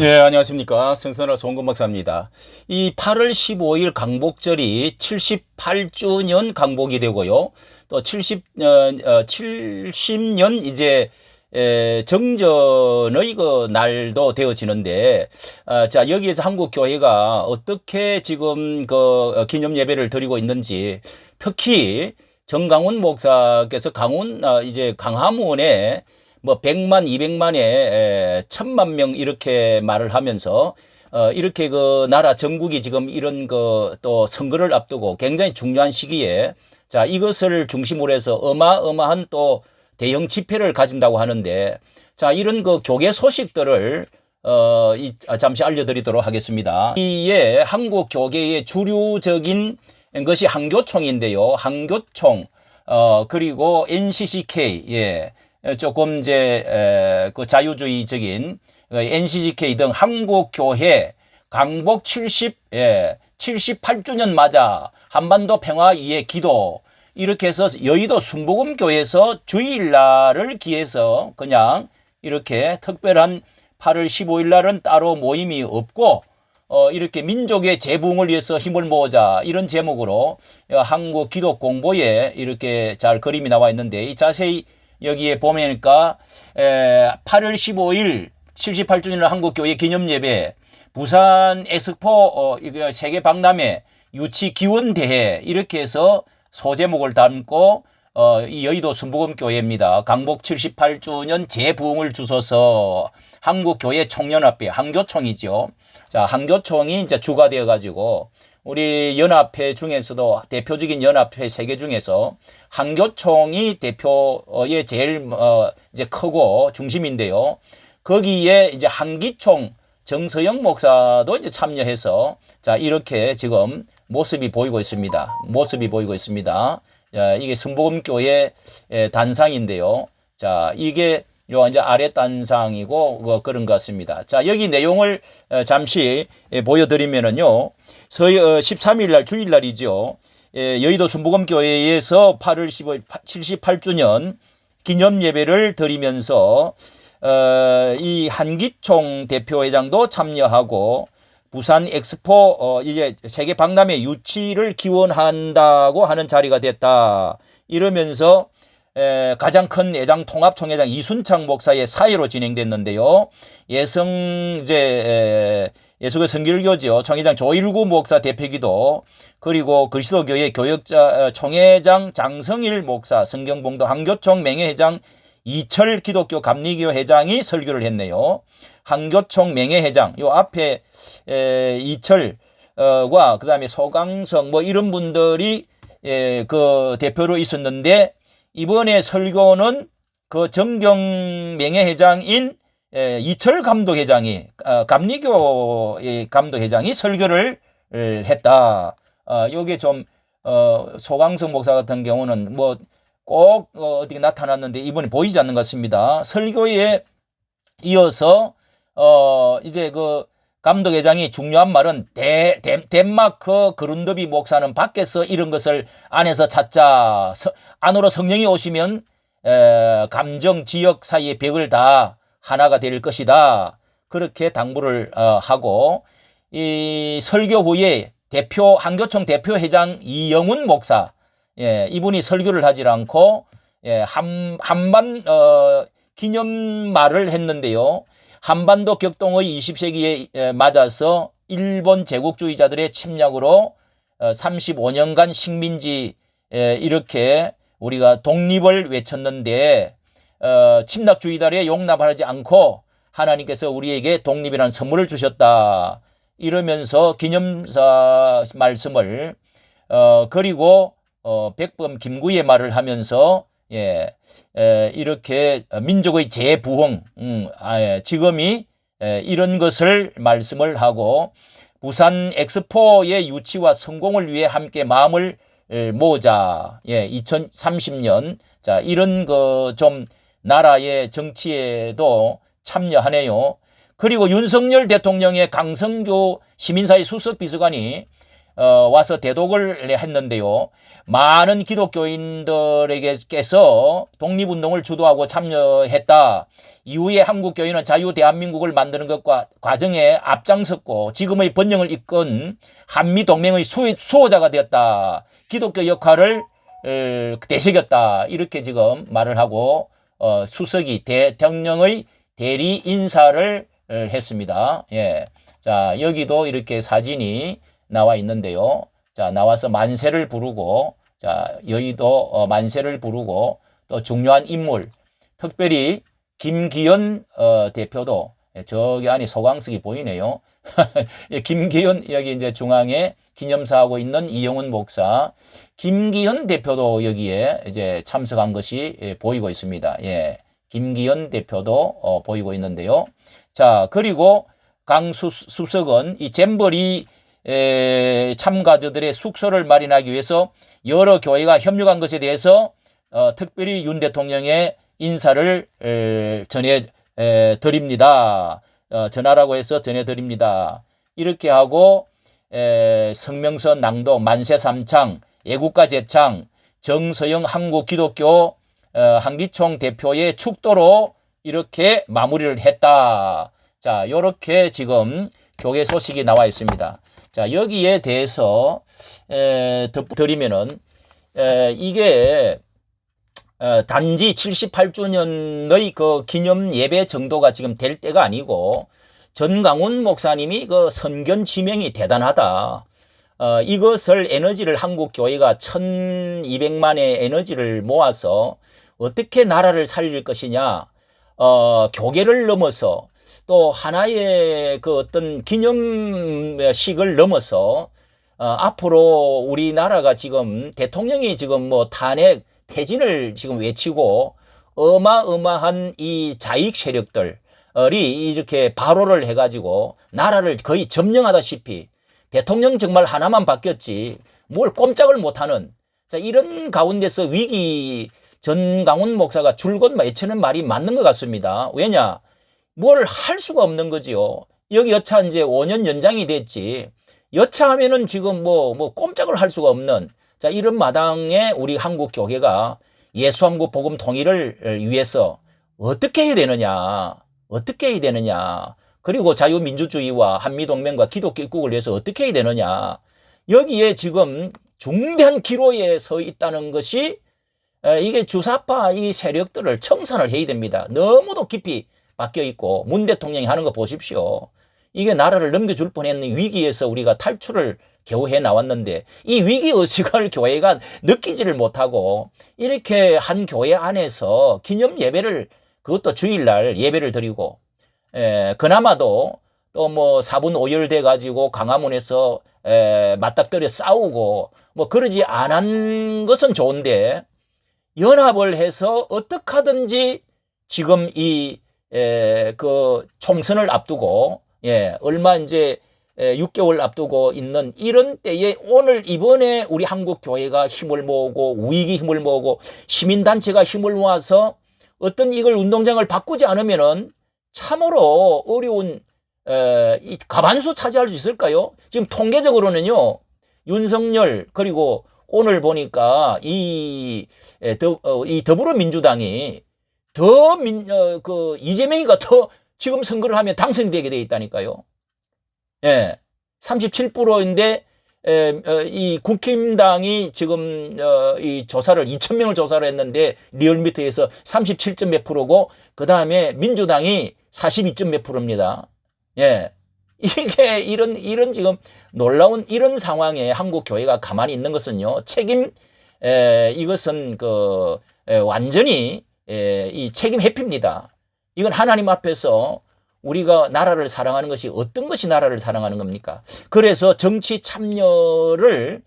예, 안녕하십니까. 성선화 송금 박사입니다. 이 8월 15일 강복절이 78주년 강복이 되고요. 또 70년 이제 정전의 그 날도 되어지는데, 자, 여기에서 한국교회가 어떻게 지금 그 기념 예배를 드리고 있는지, 특히 정강훈 목사께서 이제 강화문에 뭐 100만, 200만에 1000만 명 이렇게 말을 하면서 이렇게 그 나라 전국이 지금 이런 그 또 선거를 앞두고 굉장히 중요한 시기에 자, 이것을 중심으로 해서 어마어마한 또 대형 집회를 가진다고 하는데 자, 이런 그 교계 소식들을 잠시 알려드리도록 하겠습니다. 이에 한국 교계의 주류적인 것이 한교총인데요. 한교총, 그리고 NCCK, 예. 조금 이제 그 자유주의적인 NCCK 등 한국교회 강복 78주년 맞아 한반도 평화 위해 기도 이렇게 해서 여의도 순복음교회에서 주일날을 기해서 그냥 이렇게 특별한 8월 15일 날은 따로 모임이 없고 이렇게 민족의 재붕을 위해서 힘을 모으자 이런 제목으로 한국 기독 공보에 이렇게 잘 그림이 나와 있는데 자세히 여기에 보니까 8월 15일 78주년 한국교회 기념예배 부산 엑스포 세계 박람회 유치 기원 대회 이렇게 해서 소제목을 담고 이 여의도 순복음교회입니다. 강복 78주년 재부흥을 주소서 한국교회 총연합회 한교총이죠. 자, 한교총이 이제 주가 되어 가지고 우리 연합회 중에서도 대표적인 연합회 3개 중에서 한교총이 대표의 제일 이제 크고 중심인데요. 거기에 이제 한기총 정서영 목사도 이제 참여해서 자, 이렇게 지금 모습이 보이고 있습니다. 자, 이게 순복음교회 단상인데요. 자, 이게 요 이제 아래 단상이고 그런 것 같습니다. 자, 여기 내용을 잠시 보여드리면은요. 13일 날 주일날이죠. 여의도 순복음교회에서 8월 15일 78주년 기념 예배를 드리면서 이 한기총 대표회장도 참여하고 부산 엑스포 이제 세계 박람회 유치를 기원한다고 하는 자리가 됐다. 이러면서 가장 큰 애장 통합총회장 이순창 목사의 사회로 진행됐는데요. 예수교 선길교죠. 총회장 조일구 목사 대표기도 그리고 그리스도교회 교역자 총회장 장성일 목사 성경봉도 한교총 맹회회장 이철 기독교 감리교 회장이 설교를 했네요. 한교총 맹회회장 요 앞에 이철과 그다음에 소강성 뭐 이런 분들이 그 대표로 있었는데 이번에 설교는 그 정경 맹회회장인 이철 감독회장이 감리교의 감독회장이 설교를 했다. 요게 좀 소강성 목사 같은 경우는 뭐 꼭 어디에 나타났는데 이번에 보이지 않는 것 같습니다. 설교에 이어서 이제 그 감독회장이 중요한 말은 덴마크 그룬더비 목사는 밖에서 이런 것을 안에서 찾자. 안으로 성령이 오시면 감정 지역 사이의 벽을 다 하나가 될 것이다. 그렇게 당부를 하고 이 설교 후에 한교총 대표회장 이영훈 목사 이분이 설교를 하지 않고 한반 기념 말을 했는데요. 한반도 격동의 20세기에 맞아서 일본 제국주의자들의 침략으로 35년간 식민지 이렇게 우리가 독립을 외쳤는데 침략주의자들의 용납하지 않고 하나님께서 우리에게 독립이라는 선물을 주셨다. 이러면서 기념사 말씀을 그리고 백범 김구의 말을 하면서 이렇게 민족의 재부흥 지금이 이런 것을 말씀을 하고 부산 엑스포의 유치와 성공을 위해 함께 마음을 모으자. 2030년 자 이런 거 좀 나라의 정치에도 참여하네요. 그리고 윤석열 대통령의 강성규 시민사회 수석 비서관이 와서 대독을 했는데요. 많은 기독교인들에게서 독립운동을 주도하고 참여했다. 이후에 한국교회는 자유 대한민국을 만드는 것과 과정에 앞장섰고 지금의 번영을 이끈 한미동맹의 수호자가 되었다. 기독교 역할을 되새겼다. 이렇게 지금 말을 하고 수석이 대통령의 대리 인사를 했습니다. 예. 자, 여기도 이렇게 사진이 나와 있는데요. 자, 나와서 만세를 부르고, 자, 여의도 만세를 부르고, 또 중요한 인물, 특별히 김기현 대표도, 저기 안에 소강석이 보이네요. 김기현, 여기 이제 중앙에 기념사하고 있는 이영훈 목사, 김기현 대표도 여기에 이제 참석한 것이 보이고 있습니다. 예. 김기현 대표도 보이고 있는데요. 자, 그리고 강수석은 이 잼버리 참가자들의 숙소를 마련하기 위해서 여러 교회가 협력한 것에 대해서 특별히 윤 대통령의 인사를 전해 드립니다. 전하라고 해서 전해 드립니다. 이렇게 하고 성명서 낭독, 만세 삼창, 애국가 제창, 정서영 한국기독교 한기총 대표의 축도로 이렇게 마무리를 했다. 자, 요렇게 지금 교회 소식이 나와 있습니다. 자, 여기에 대해서 드리면은 이게 단지 78주년의 그 기념 예배 정도가 지금 될 때가 아니고 전강훈 목사님이 그 선견 지명이 대단하다. 이것을 에너지를 한국 교회가 1200만의 에너지를 모아서 어떻게 나라를 살릴 것이냐, 교계를 넘어서 또 하나의 그 어떤 기념식을 넘어서 앞으로 우리나라가 지금 대통령이 지금 뭐 탄핵 퇴진을 지금 외치고 어마어마한 이 자익 세력들이 이렇게 발호를 해가지고 나라를 거의 점령하다시피 대통령 정말 하나만 바뀌었지 뭘 꼼짝을 못하는, 자, 이런 가운데서 위기 전강훈 목사가 줄곧 외치는 말이 맞는 것 같습니다. 왜냐? 뭘 할 수가 없는 거지요. 여기 여차 이제 5년 연장이 됐지. 여차하면은 지금 뭐 꼼짝을 할 수가 없는, 자, 이런 마당에 우리 한국 교회가 예수한국 복음 통일을 위해서 어떻게 해야 되느냐? 어떻게 해야 되느냐? 그리고 자유민주주의와 한미동맹과 기독교 입국을 위해서 어떻게 해야 되느냐? 여기에 지금 중대한 기로에 서 있다는 것이 이게 주사파 이 세력들을 청산을 해야 됩니다. 너무도 깊이 바뀌어 있고 문 대통령이 하는 거 보십시오. 이게 나라를 넘겨줄 뻔했는 위기에서 우리가 탈출을 겨우 해 나왔는데 이 위기의식을 교회가 느끼지를 못하고 이렇게 한 교회 안에서 기념 예배를, 그것도 주일날 예배를 드리고 그나마도 또 뭐 4분 오열돼 가지고 강화문에서 맞닥뜨려 싸우고 뭐 그러지 않은 것은 좋은데 연합을 해서 어떻게 하든지 지금 그 총선을 앞두고 얼마 이제 6개월 앞두고 있는 이런 때에 오늘 이번에 우리 한국 교회가 힘을 모으고 우익이 힘을 모으고 시민단체가 힘을 모아서 어떤 이걸 운동장을 바꾸지 않으면은 참으로 어려운 이 과반수 차지할 수 있을까요? 지금 통계적으로는요, 윤석열 그리고 오늘 보니까 이 더불어민주당이 그 이재명이가 더 지금 선거를 하면 당선되게 돼 있다니까요. 예. 37%인데 이 국힘당이 지금 이 조사를 2,000명을 조사를 했는데 리얼미터에서 37점 몇 프로고 그다음에 민주당이 42점 몇 프로입니다. 예. 이게 이런 지금 놀라운 이런 상황에 한국 교회가 가만히 있는 것은요. 이것은 완전히 이 책임 회피입니다. 이건 하나님 앞에서 우리가 나라를 사랑하는 것이 어떤 것이 나라를 사랑하는 겁니까? 그래서 정치 참여를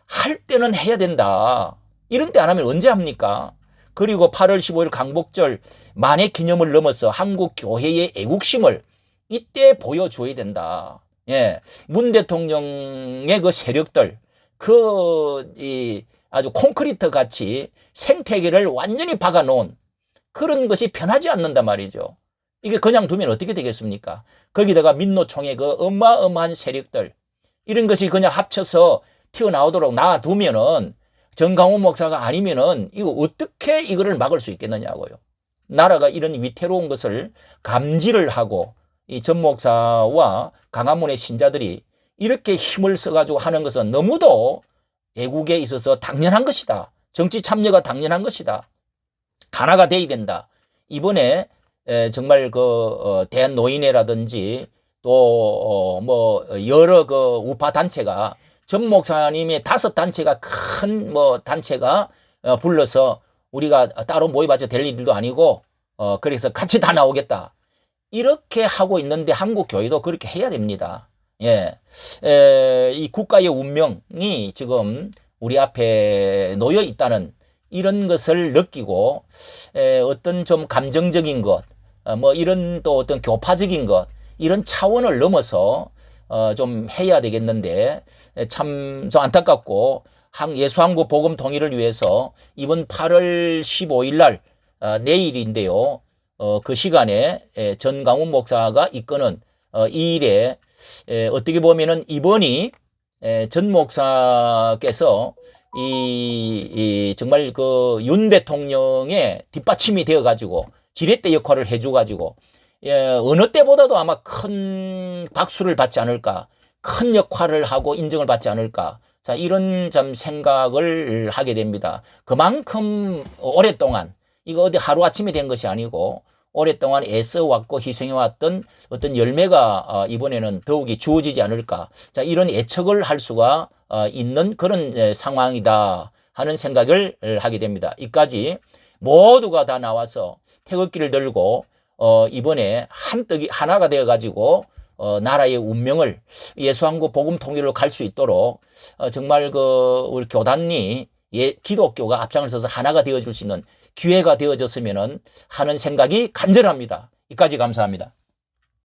할 때는 해야 된다. 이런 때 안 하면 언제 합니까? 그리고 8월 15일 강복절 만의 기념을 넘어서 한국 교회의 애국심을 이때 보여줘야 된다. 예. 문 대통령의 그 세력들, 아주 콘크리트 같이 생태계를 완전히 박아놓은 그런 것이 변하지 않는단 말이죠. 이게 그냥 두면 어떻게 되겠습니까? 거기다가 민노총의 그 어마어마한 세력들, 이런 것이 그냥 합쳐서 튀어나오도록 놔두면은 정강훈 목사가 아니면은 이거 어떻게 이거를 막을 수 있겠느냐고요. 나라가 이런 위태로운 것을 감지를 하고 이 전 목사와 강화문의 신자들이 이렇게 힘을 써가지고 하는 것은 너무도 애국에 있어서 당연한 것이다. 정치 참여가 당연한 것이다. 하나가 돼야 된다. 이번에 정말 대한노인회라든지 또 뭐 여러 그 우파 단체가 전 목사님의 5단체가 큰 뭐 단체가 불러서 우리가 따로 모여봐서 될 일도 아니고 그래서 같이 다 나오겠다. 이렇게 하고 있는데 한국 교회도 그렇게 해야 됩니다. 예, 이 국가의 운명이 지금 우리 앞에 놓여 있다는 이런 것을 느끼고 어떤 좀 감정적인 것, 뭐 이런 또 어떤 교파적인 것 이런 차원을 넘어서 좀 해야 되겠는데 참 좀 안타깝고 예수한국 복음 통일을 위해서 이번 8월 15일 날 내일인데요. 그 시간에 전강훈 목사가 이끄는 이 일에 어떻게 보면은 이번이 전 목사께서 정말 그 윤 대통령의 뒷받침이 되어 가지고 지렛대 역할을 해줘 가지고 어느 때보다도 아마 큰 박수를 받지 않을까, 큰 역할을 하고 인정을 받지 않을까. 자, 이런 참 생각을 하게 됩니다. 그만큼 오랫동안 이거 어디 하루아침에 된 것이 아니고 오랫동안 애써왔고 희생해왔던 어떤 열매가 이번에는 더욱이 주어지지 않을까. 자, 이런 예측을 할 수가 있는 그런 상황이다 하는 생각을 하게 됩니다. 이까지 모두가 다 나와서 태극기를 들고 이번에 한떡이 하나가 되어가지고 나라의 운명을 예수한국 복음 통일로 갈 수 있도록 정말 우리 교단이 기독교가 앞장을 서서 하나가 되어줄 수 있는 기회가 되어졌으면 하는 생각이 간절합니다. 이까지 감사합니다.